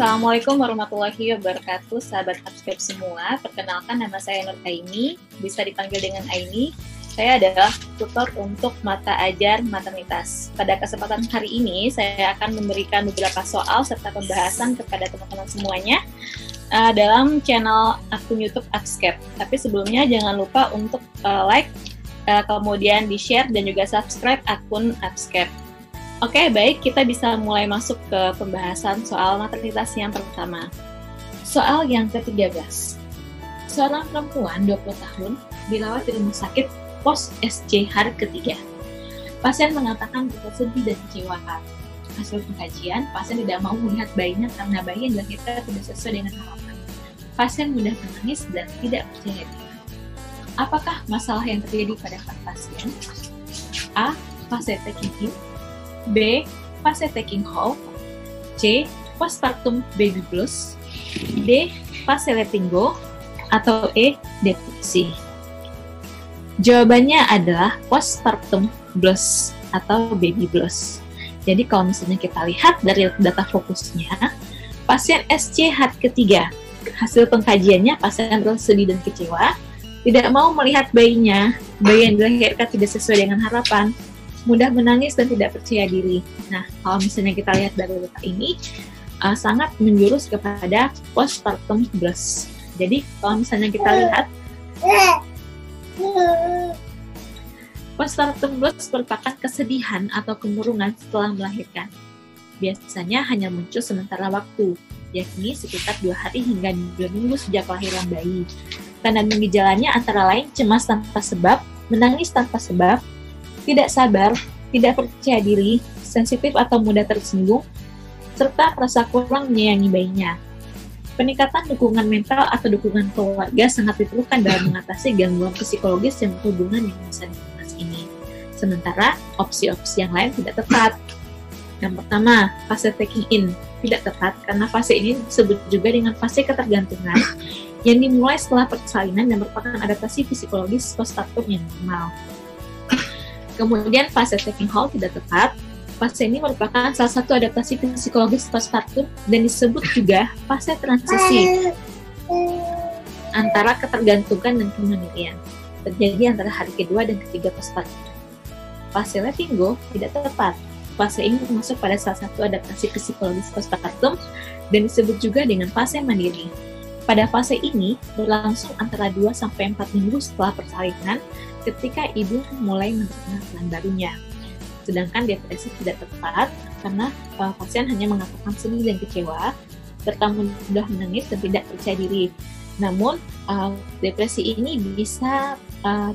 Assalamualaikum warahmatullahi wabarakatuh, sahabat Upscape semua. Perkenalkan, nama saya Nur Aini, bisa dipanggil dengan Aini. Saya adalah tutor untuk mata ajar maternitas. Pada kesempatan hari ini, saya akan memberikan beberapa soal serta pembahasan kepada teman-teman semuanya dalam channel akun YouTube Upscape. Tapi sebelumnya jangan lupa untuk like, kemudian di-share dan juga subscribe akun Upscape. Oke, baik, kita bisa mulai masuk ke pembahasan soal maternitas yang pertama. Soal yang ke-13. Seorang perempuan 20 tahun dirawat di rumah sakit pos SC hari ketiga. Pasien mengatakan sedih dan kecewa. Hasil pengkajian, pasien tidak mau melihat bayinya karena bayi yang dilahirkan tidak sesuai dengan harapan. Pasien mudah menangis dan tidak percaya diri. Apakah masalah yang terjadi pada pasien? A. Fase taking in. B. Fase taking hold. C. Postpartum baby blues. D. Fase letting go. Atau E. Depresi. Jawabannya adalah postpartum blues atau baby blues. Jadi kalau misalnya kita lihat dari data fokusnya, pasien SC hari ketiga, hasil pengkajiannya pasien sedih dan kecewa, tidak mau melihat bayinya, bayi yang dilahirkan tidak sesuai dengan harapan, mudah menangis dan tidak percaya diri. Nah, kalau misalnya kita lihat dari data ini, sangat menjurus kepada postpartum blues. Jadi, kalau misalnya kita lihat, postpartum blues merupakan kesedihan atau kemurungan setelah melahirkan. Biasanya hanya muncul sementara waktu, yakni sekitar 2 hari hingga 2 minggu sejak kelahiran bayi. Tanda dan gejalanya antara lain cemas tanpa sebab, menangis tanpa sebab, tidak sabar, tidak percaya diri, sensitif atau mudah tersinggung, serta merasa kurang menyayangi bayinya. Peningkatan dukungan mental atau dukungan keluarga sangat diperlukan dalam mengatasi gangguan psikologis yang berhubungan dengan masa dinamis ini. Sementara, opsi-opsi yang lain tidak tepat. Yang pertama, fase taking in tidak tepat karena fase ini disebut juga dengan fase ketergantungan yang dimulai setelah persalinan dan merupakan adaptasi psikologis postpartum yang normal. Kemudian fase taking hold tidak tepat. Fase ini merupakan salah satu adaptasi psikologis postpartum dan disebut juga fase transisi antara ketergantungan dan kemandirian. Terjadi antara hari kedua dan ketiga postpartum. Fase letting go tidak tepat. Fase ini termasuk pada salah satu adaptasi psikologis postpartum dan disebut juga dengan fase mandiri. Pada fase ini berlangsung antara 2-4 minggu setelah persalinan ketika ibu mulai menerima peran barunya. Sedangkan depresi tidak tepat karena pasien hanya mengatakan sedih dan kecewa, serta mudah menangis dan tidak percaya diri. Namun, depresi ini bisa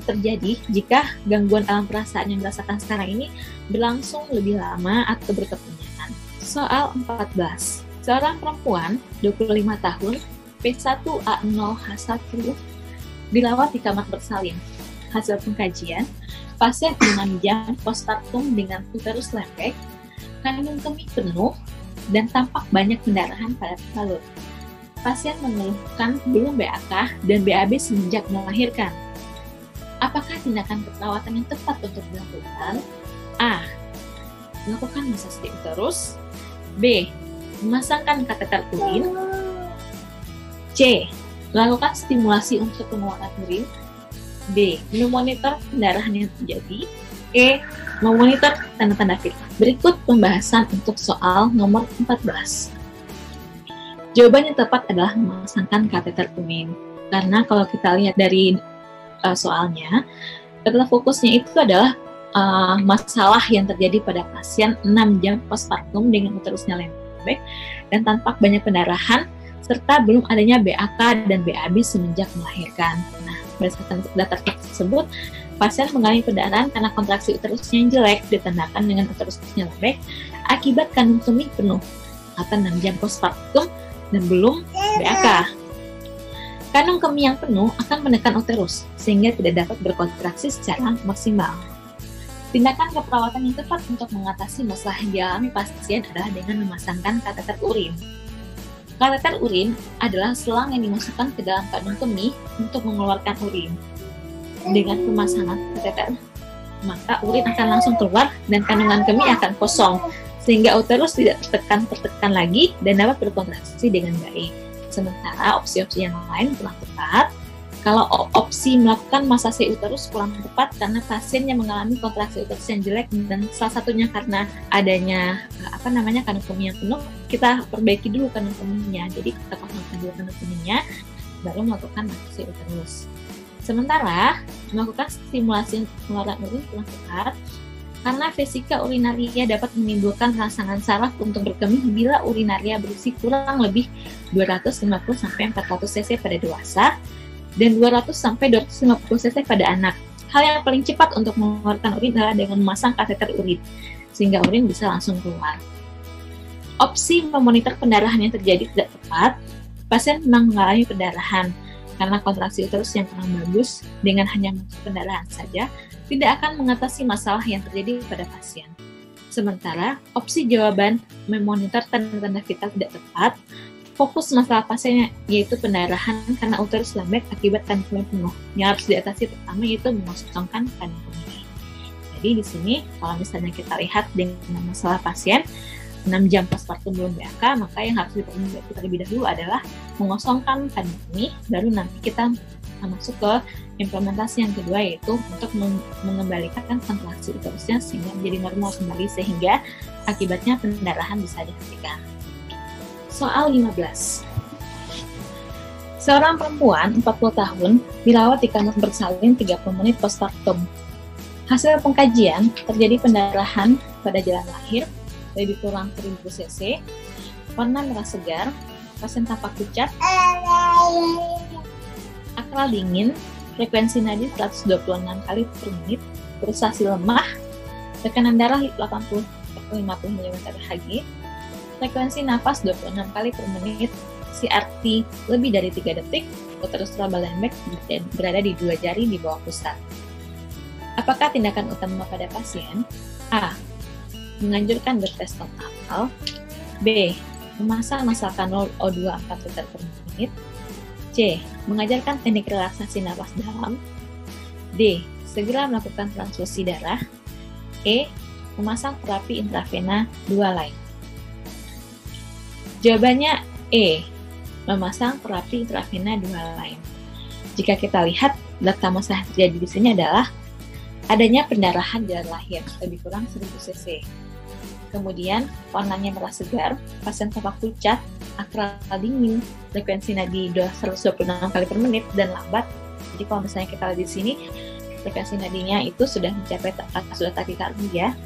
terjadi jika gangguan alam perasaan yang dirasakan sekarang ini berlangsung lebih lama atau berkepanjangan. Soal 14. Seorang perempuan 25 tahun, P1A0H1, dirawat di kamar bersalin. Hasil pengkajian, pasien 6 jam postpartum dengan uterus lembek, kandung kemih penuh, dan tampak banyak pendarahan pada balut. Pasien mengeluhkan belum BAK dan BAB semenjak melahirkan. Apakah tindakan perawatan yang tepat untuk dilakukan? A. Melakukan masasi uterus. B. Memasangkan kateter urin. C. Melakukan stimulasi untuk pengeluaran urin. D. Memonitor pendarahan yang terjadi. E. Memonitor tanda-tanda fit. Berikut pembahasan untuk soal nomor 14. Jawaban yang tepat adalah memasangkan kateter urin. Karena kalau kita lihat dari soalnya, adalah fokusnya itu adalah masalah yang terjadi pada pasien 6 jam postpartum dengan uterusnya lembek dan tampak banyak pendarahan serta belum adanya BAK dan BAB semenjak melahirkan. Nah, berdasarkan data tersebut, pasien mengalami pendarahan karena kontraksi uterusnya yang jelek ditandakan dengan uterusnya lembek akibat kandung kemih penuh atau 6 jam postpartum dan belum BAK. Kandung kemih yang penuh akan menekan uterus sehingga tidak dapat berkontraksi secara maksimal. Tindakan keperawatan yang tepat untuk mengatasi masalah yang dialami pasien adalah dengan memasangkan kateter urin. Kateter urin adalah selang yang dimasukkan ke dalam kandung kemih untuk mengeluarkan urin. Dengan pemasangan kateter, maka urin akan langsung keluar dan kandungan kemih akan kosong, sehingga uterus tidak tertekan lagi dan dapat berkontraksi dengan baik. Sementara opsi-opsi yang lain kurang tepat. Kalau opsi melakukan masase uterus kurang tepat karena pasien yang mengalami kontraksi uterus yang jelek dan salah satunya karena adanya kandung kemih yang penuh, kita perbaiki dulu kandung kemihnya. Jadi kita kosongkan dulu kandung kemihnya, baru melakukan masase uterus. Sementara melakukan stimulasi pengeluaran urin kurang tepat karena vesika urinaria dapat menimbulkan rangsangan saraf untuk berkemih bila urinaria berisi kurang lebih 250-400 cc pada dewasa dan 200-250 cc pada anak. Hal yang paling cepat untuk mengeluarkan urin adalah dengan memasang kateter urin, sehingga urin bisa langsung keluar. Opsi memonitor pendarahan yang terjadi tidak tepat. Pasien memang mengalami pendarahan karena kontraksi uterus yang kurang bagus, dengan hanya mengecek pendarahan saja, tidak akan mengatasi masalah yang terjadi pada pasien. Sementara, opsi jawaban memonitor tanda-tanda vital tidak tepat, fokus masalah pasiennya yaitu pendarahan karena uterus lembek akibat kandung kemih penuh. Yang harus diatasi pertama yaitu mengosongkan kandung kemih. Jadi di sini kalau misalnya kita lihat dengan masalah pasien 6 jam postpartum belum BAK, maka yang harus diperbaiki terlebih dahulu adalah mengosongkan kandung kemih, baru nanti kita masuk ke implementasi yang kedua yaitu untuk mengembalikan kontraksi uterusnya sehingga menjadi normal kembali sehingga akibatnya pendarahan bisa dihentikan. Soal 15. Seorang perempuan 40 tahun dirawat di kamar bersalin 30 menit postpartum. Hasil pengkajian terjadi pendarahan pada jalan lahir lebih kurang 1000 cc, warna merah segar, pasien tampak pucat, akral dingin, frekuensi nadi 126 kali per menit, pulsasi lemah, tekanan darah 80-50 mm/Hg, frekuensi nafas 26 kali per menit, CRT lebih dari 3 detik, uterus trouble lembek berada di 2 jari di bawah pusat. Apakah tindakan utama pada pasien? A. Menganjurkan bed rest total. B. Memasang nasal kanul O2 4 liter per menit. C. Mengajarkan teknik relaksasi napas dalam. D. Segera melakukan transfusi darah. E. Memasang terapi intravena 2 line. Jawabannya E. Memasang terapi intravena 2 line. Jika kita lihat data masalah yang terjadi di sini adalah adanya pendarahan jalan lahir lebih kurang 1000 cc. Kemudian warnanya merah segar, pasien tampak pucat, akral dingin, frekuensi nadi 126 kali per menit dan lambat. Jadi kalau misalnya kita lihat di sini, frekuensi nadinya itu sudah mencapai sudah takikardia,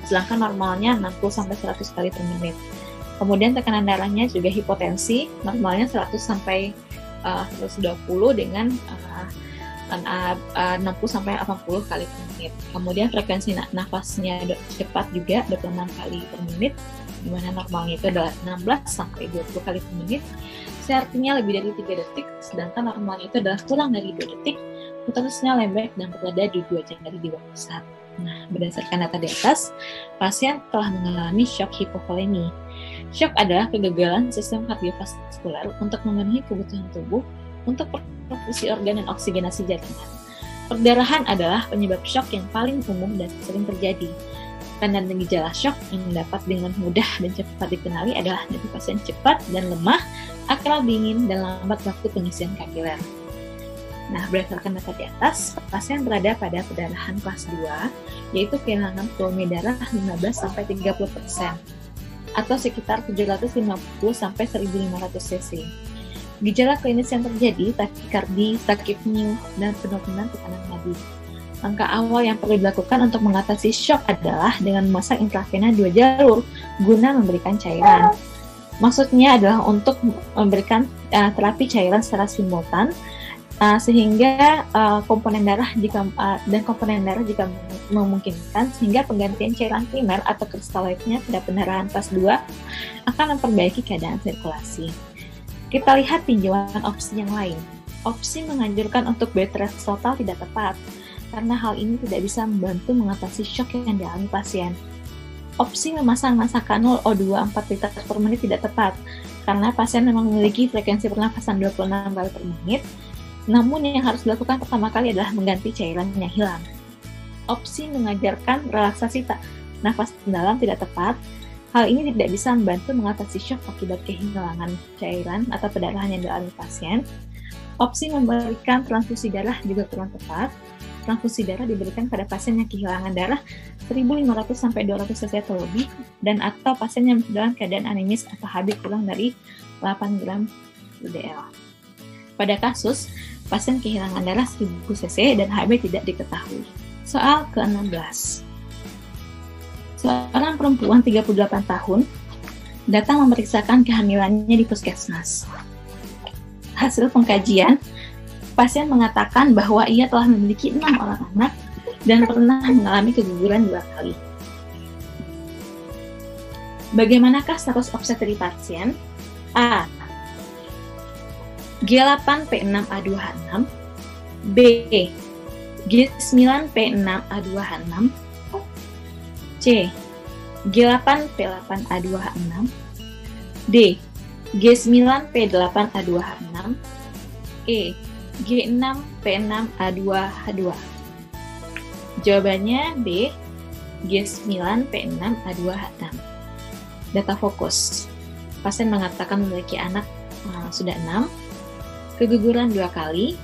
sedangkan normalnya 60-100 kali per menit. Kemudian tekanan darahnya juga hipotensi, normalnya 100-120 dengan 60-80 kali per menit. Kemudian frekuensi nafasnya cepat juga 26 kali per menit, di mana normalnya itu adalah 16-20 kali per menit. Artinya lebih dari 3 detik, sedangkan normalnya itu adalah kurang dari 2 detik. Uterusnya lembek dan berada di 2 jari di bawah pusat. Nah, berdasarkan data di atas, pasien telah mengalami shock hipovolemi. Shock adalah kegagalan sistem kardiovaskular untuk memenuhi kebutuhan tubuh untuk perfusi organ dan oksigenasi jaringan. Perdarahan adalah penyebab shock yang paling umum dan sering terjadi. Tanda dan gejala shock yang dapat dengan mudah dan cepat dikenali adalah nadi pasien cepat dan lemah, akral dingin, dan lambat waktu pengisian kapiler. Nah, berdasarkan data di atas, pasien berada pada perdarahan kelas 2, yaitu kehilangan volume darah 15-30%, atau sekitar 750-1500 cc. Gejala klinis yang terjadi, takikardi, takipneu, dan penurunan tekanan nadi. Langkah awal yang perlu dilakukan untuk mengatasi shock adalah dengan memasang intravena 2 jalur guna memberikan cairan. Maksudnya adalah untuk memberikan terapi cairan secara simultan, sehingga komponen darah jika memungkinkan, sehingga penggantian cairan primer atau kristaloidnya pada pendarahan kelas 2 akan memperbaiki keadaan sirkulasi. Kita lihat tinjauan opsi yang lain. Opsi menganjurkan untuk bed rest total tidak tepat, karena hal ini tidak bisa membantu mengatasi shock yang dialami pasien. Opsi memasang nasal kanul O2 4 liter per menit tidak tepat, karena pasien memang memiliki frekuensi pernafasan 26 kali per menit, namun yang harus dilakukan pertama kali adalah mengganti cairan yang hilang. Opsi mengajarkan relaksasi nafas dalam tidak tepat, Hal ini tidak bisa membantu mengatasi syok akibat kehilangan cairan atau perdarahan yang dialami pasien. Opsi memberikan transfusi darah juga kurang tepat. Transfusi darah diberikan pada pasien yang kehilangan darah 1.500 sampai 200 cc atau lebih, dan atau pasien yang dalam keadaan anemis atau Hb kurang dari 8 gram UDL. Pada kasus pasien kehilangan darah 1000 cc dan Hb tidak diketahui. Soal ke-16. Seorang perempuan 38 tahun datang memeriksakan kehamilannya di puskesmas. Hasil pengkajian, pasien mengatakan bahwa ia telah memiliki 6 orang anak dan pernah mengalami keguguran 2 kali. Bagaimanakah status obstetri pasien? A. G8P6A2H6, B. G9P6A2H6, C. G8P8A2H6, D. G9P8A2H6, E. G6P6A2H2. Jawabannya B. G9P6A2H6. Data fokus. Pasien mengatakan memiliki anak sudah 6, keguguran 2 kali,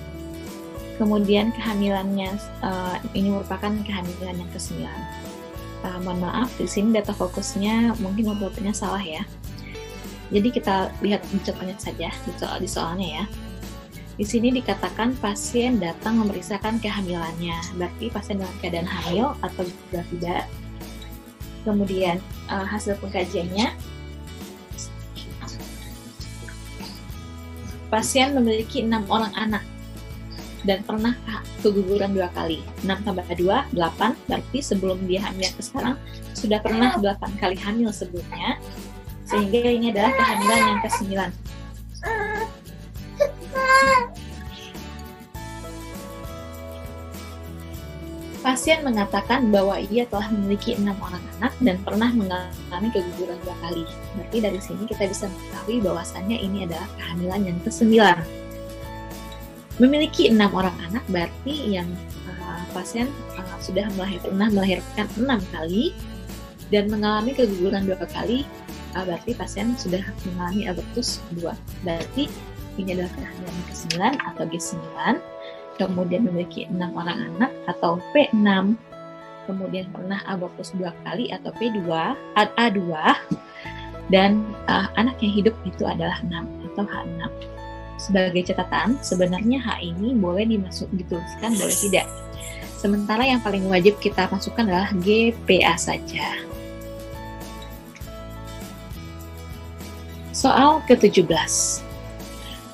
kemudian kehamilannya ini merupakan kehamilan yang ke-9. Mohon maaf, di sini data fokusnya mungkin beberapanya salah ya. Jadi kita lihat contohnya saja di soalnya ya. Di sini dikatakan pasien datang memeriksakan kehamilannya, berarti pasien dalam keadaan hamil atau juga tidak. Kemudian hasil pengkajiannya, pasien memiliki 6 orang anak dan pernah keguguran 2 kali. 6 tambah 2, 8, berarti sebelum dia hamil ke sekarang sudah pernah 8 kali hamil sebelumnya, sehingga ini adalah kehamilan yang ke-9. Pasien mengatakan bahwa ia telah memiliki 6 orang anak dan pernah mengalami keguguran 2 kali. Berarti dari sini kita bisa mengetahui bahwasannya ini adalah kehamilan yang ke-9. Memiliki 6 orang anak berarti yang pasien sudah pernah melahirkan 6 kali dan mengalami keguguran 2 kali, berarti pasien sudah mengalami abortus 2. Berarti ini adalah kehamilan yang ke-9 atau G9. Kemudian memiliki 6 orang anak atau P6, kemudian pernah abortus 2 kali atau P2, A2, dan anak yang hidup itu adalah 6 atau H6. Sebagai catatan, sebenarnya H ini boleh dituliskan, boleh tidak. Sementara yang paling wajib kita masukkan adalah GPA saja. Soal ke-17.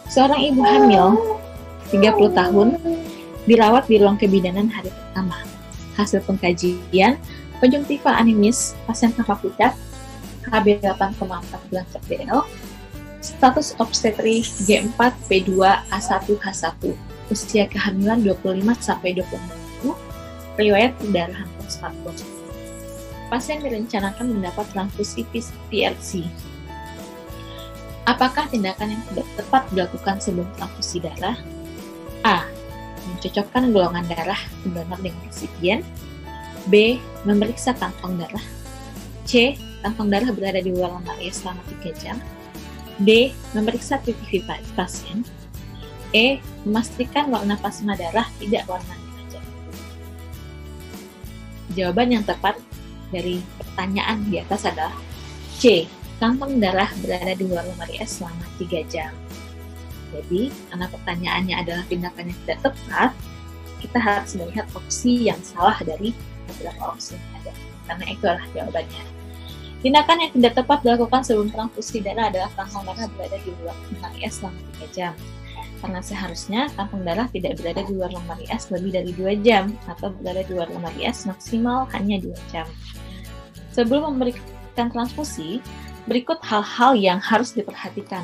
Seorang ibu hamil 30 tahun dirawat di ruang kebidanan hari pertama. Hasil pengkajian, konjungtiva anemis, pasien tanpa pucat, Hb 8,14 DL, status obstetri G4 P2 A1 H1, usia kehamilan 25 sampai 26 minggu, riwayat perdarahan postpartum. Pasien direncanakan mendapat transfusi PRC. Apakah tindakan yang tidak tepat dilakukan sebelum transfusi darah? A. Mencocokkan golongan darah donor dengan resipien. B. Memeriksa kantong darah. C. Kantong darah berada di luar lemari selama 3 jam. D. Memeriksa PPV pasien. E. Memastikan warna plasma darah tidak warna merah. Jawaban yang tepat dari pertanyaan di atas adalah C. Kantong darah berada di luar lemari S selama 3 jam. Jadi, karena pertanyaannya adalah tindakan yang tidak tepat, kita harus melihat opsi yang salah dari beberapa opsi yang ada. Karena itu adalah jawabannya. Tindakan yang tidak tepat dilakukan sebelum transfusi darah adalah kantong darah berada di luar lemari S selama 3 jam. Karena seharusnya kantong darah tidak berada di luar lemari S lebih dari 2 jam atau berada di luar lemari S maksimal hanya 2 jam. Sebelum memberikan transfusi, berikut hal-hal yang harus diperhatikan.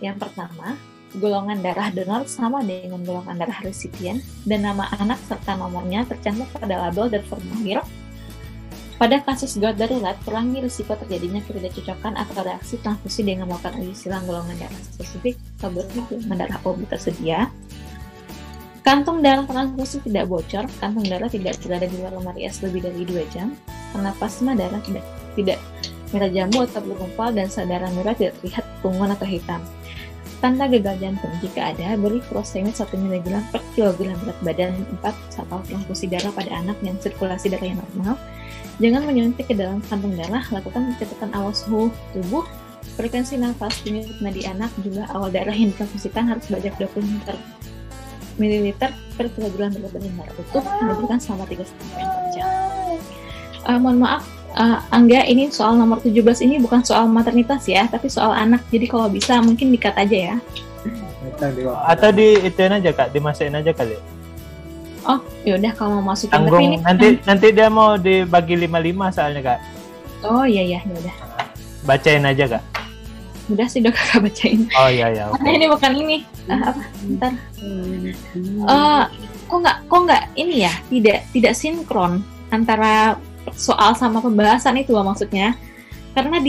Yang pertama, golongan darah donor sama dengan golongan darah resipien dan nama anak serta nomornya tercantum pada label dan formulir. Pada kasus gawat darurat, kurangi risiko terjadinya ketidakcocokan atau reaksi transfusi dengan melakukan uji silang golongan darah spesifik atau golongan darah OB tersedia. Kantung darah transfusi tidak bocor, kantung darah tidak berada di luar lemari S lebih dari 2 jam, karena plasma darah tidak merah jambu atau bergumpal, dan saudara merah tidak terlihat punggung atau hitam. Tanda gagal jantung jika ada, beri furosemid 1 mg per kilogram berat badan 4 atau transfusi darah pada anak yang sirkulasi darahnya normal. Jangan menyuntik ke dalam kantong darah, lakukan pencatatan awal suhu tubuh, frekuensi nafas, denyut nadi anak, jumlah awal darah yang ditransfusikan harus sebanyak 20 ml per kilogram berat badan darah utuh, diberikan selama 3-4 jam. Mohon maaf, Angga, ini soal nomor 17 ini bukan soal maternitas ya, tapi soal anak. Jadi kalau bisa mungkin di-cut aja ya. Atau di ituin aja Kak, dimasukin aja kali. Oh, yaudah kalau mau masukin. Tanggung, tapi ini nanti dia mau dibagi 5-5 soalnya Kak. Oh iya yaudah. Bacain aja Kak. Udah sih, udah kakak bacain. Oh iya. Okay. Ini bukan ini. Apa? Bentar. Kok nggak ini ya? Tidak sinkron antara soal sama pembahasan itu maksudnya. Karena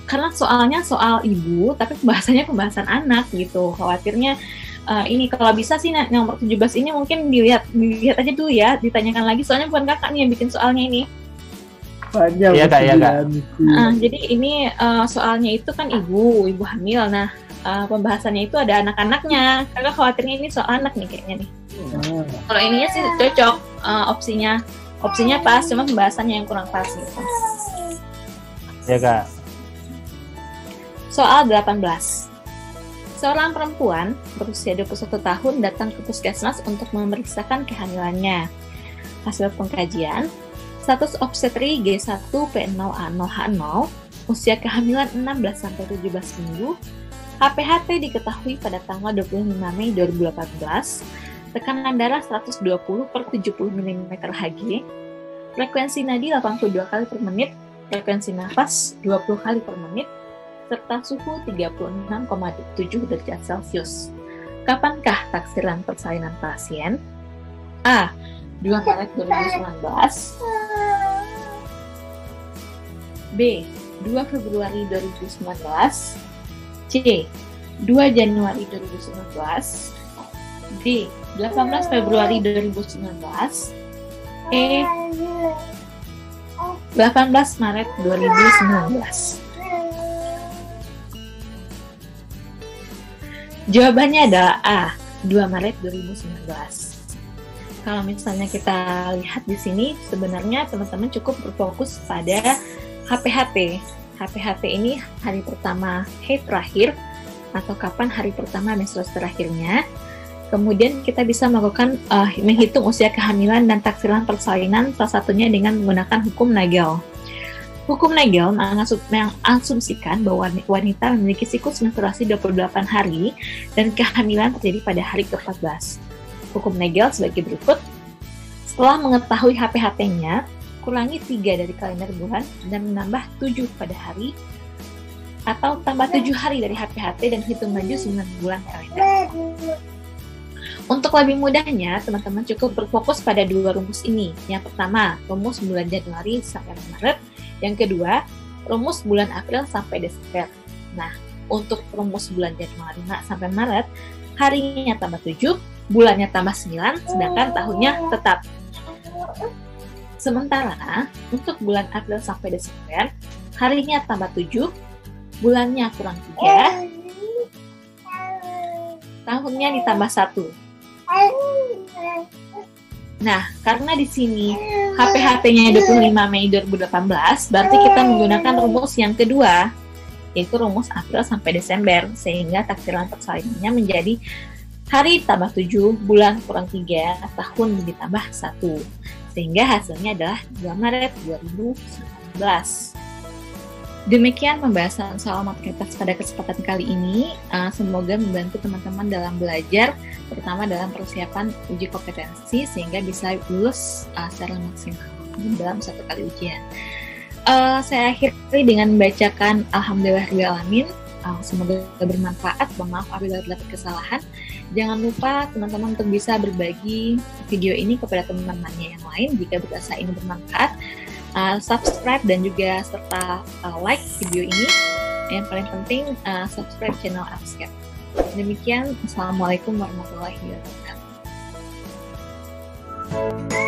karena soalnya soal ibu, tapi pembahasannya pembahasan anak gitu. Khawatirnya ini kalau bisa sih nomor 17 ini mungkin dilihat aja dulu ya, ditanyakan lagi, soalnya bukan kakak nih yang bikin soalnya ini. Panjang. Iya Kak. Jadi ini soalnya itu kan ibu hamil. Nah, pembahasannya itu ada anak-anaknya. Kakak khawatirnya ini soal anak nih kayaknya nih. Kalau ininya sih cocok, opsinya pas, cuma pembahasannya yang kurang pas gitu. Ya Kak. Soal 18. Seorang perempuan berusia 21 tahun datang ke puskesmas untuk memeriksakan kehamilannya. Hasil pengkajian, status obstetri G1P0A0H0, usia kehamilan 16-17 minggu, HPHT diketahui pada tanggal 25 Mei 2018, tekanan darah 120/70 mm Hg, frekuensi nadi 82 kali per menit, frekuensi nafas 20 kali per menit, serta suhu 36,7 derajat Celcius. Kapankah taksiran persalinan pasien? A. 2 Maret 2019, B. 2 Februari 2019, C. 2 Januari 2019, D. 18 Februari 2019, E. 18 Maret 2019. Jawabannya adalah A, 2 Maret 2019. Kalau misalnya kita lihat di sini, sebenarnya teman-teman cukup berfokus pada HPHT. HPHT ini hari pertama haid terakhir atau kapan hari pertama menstruasi terakhirnya. Kemudian kita bisa melakukan menghitung usia kehamilan dan taksiran persalinan, salah satunya dengan menggunakan hukum Nagel. Hukum Nagel mengasumsikan bahwa wanita memiliki siklus menstruasi 28 hari dan kehamilan terjadi pada hari ke-14. Hukum Nagel sebagai berikut. Setelah mengetahui HPHT-nya, kurangi 3 dari kalender bulan dan menambah 7 pada hari, atau tambah 7 hari dari HPHT dan hitung maju 9 bulan kalender. Untuk lebih mudahnya, teman-teman cukup berfokus pada 2 rumus ini. Yang pertama, rumus bulan Januari sampai Maret. Yang kedua, rumus bulan April sampai Desember. Nah, untuk rumus bulan Januari sampai Maret, harinya tambah 7, bulannya tambah 9, sedangkan tahunnya tetap. Sementara, untuk bulan April sampai Desember, harinya tambah 7, bulannya kurang 3, tahunnya ditambah 1. Nah, karena di sini HPHT-nya 25 Mei 2018, berarti kita menggunakan rumus yang kedua, yaitu rumus April sampai Desember, sehingga taksiran persalinannya menjadi hari tambah 7, bulan kurang 3, tahun ditambah 1. Sehingga hasilnya adalah 2 Maret 2019. Demikian pembahasan soal matritas pada kesempatan kali ini. Semoga membantu teman-teman dalam belajar, terutama dalam persiapan uji kompetensi, sehingga bisa lulus secara maksimal dalam 1 kali ujian. Saya akhiri dengan membacakan Alhamdulillahirrahmanirrahim. Semoga bermanfaat. Mohon maaf apabila terdapat kesalahan. Jangan lupa teman-teman untuk bisa berbagi video ini kepada teman-temannya yang lain jika berasa ini bermanfaat. Subscribe dan juga serta like video ini. Yang paling penting subscribe channel Upscape. Demikian, Assalamualaikum warahmatullahi wabarakatuh.